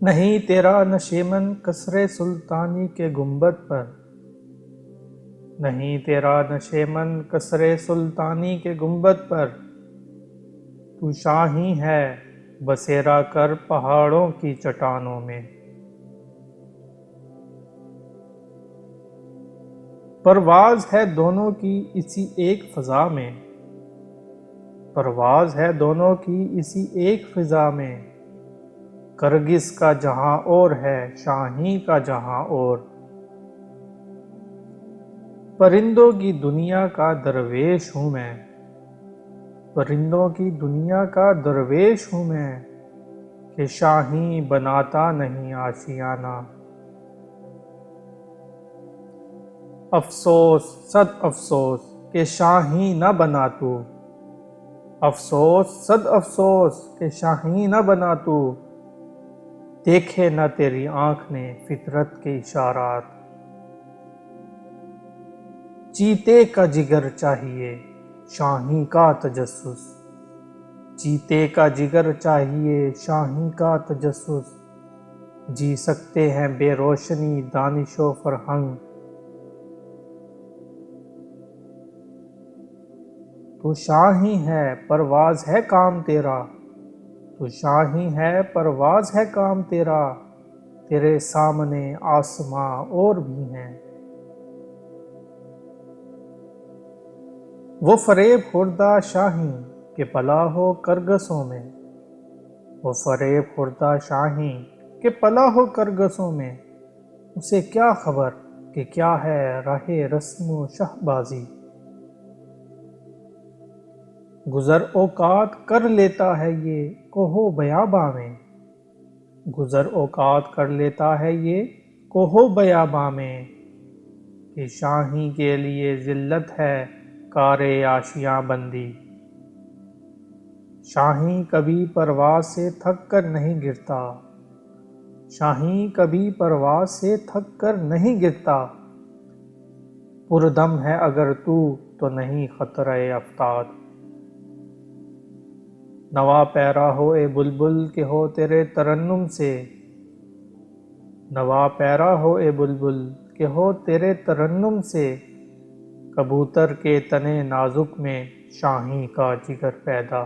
نہیں تیرا نشیمن قصر سلطانی کے گنبد پر، نہیں تیرا نشیمن قصر سلطانی کے گنبد پر، تو شاہی ہے بسیرا کر پہاڑوں کی چٹانوں میں۔ پرواز ہے دونوں کی اسی ایک فضا میں، پرواز ہے دونوں کی اسی ایک فضا میں، کرگس کا جہاں اور ہے شاہی کا جہاں اور۔ پرندوں کی دنیا کا درویش ہوں میں، پرندوں کی دنیا کا درویش ہوں میں، کہ شاہی بناتا نہیں آشیانہ۔ افسوس صد افسوس کہ شاہی نہ بنا تو، افسوس صد افسوس کہ شاہی نہ بنا تو، دیکھے نہ تیری آنکھ نے فطرت کے اشارات۔ چیتے کا جگر چاہیے شاہی کا تجسس، چیتے کا جگر چاہیے شاہی کا تجسس، جی سکتے ہیں بے روشنی دانش و فرہنگ۔ تو شاہی ہے پرواز ہے کام تیرا، تو شاہی ہے پرواز ہے کام تیرا، تیرے سامنے آسماں اور بھی ہیں۔ وہ فریب خوردہ شاہی کہ پلا ہو کرگسوں میں، وہ فریب خوردہ شاہی کہ پلا ہو کرگسوں میں، اسے کیا خبر کہ کیا ہے راہ رسم و شہبازی۔ گزر اوقات کر لیتا ہے یہ کوہ و بیاباں میں، گزر اوقات کر لیتا ہے یہ کوہ و بیاباں میں، کہ شاہی کے لیے ذلت ہے کار آشیاں بندی۔ شاہی کبھی پرواز سے تھک کر نہیں گرتا، شاہی کبھی پرواز سے تھک کر نہیں گرتا، پردم ہے اگر تو نہیں خطرہ افتاد۔ نوا پیرا ہو اے بلبل کہ ہو تیرے ترنم سے، نوا پیرا ہو اے بلبل کہ ہو تیرے ترنم سے، کبوتر کے تنے نازک میں شاہی کا جگر پیدا۔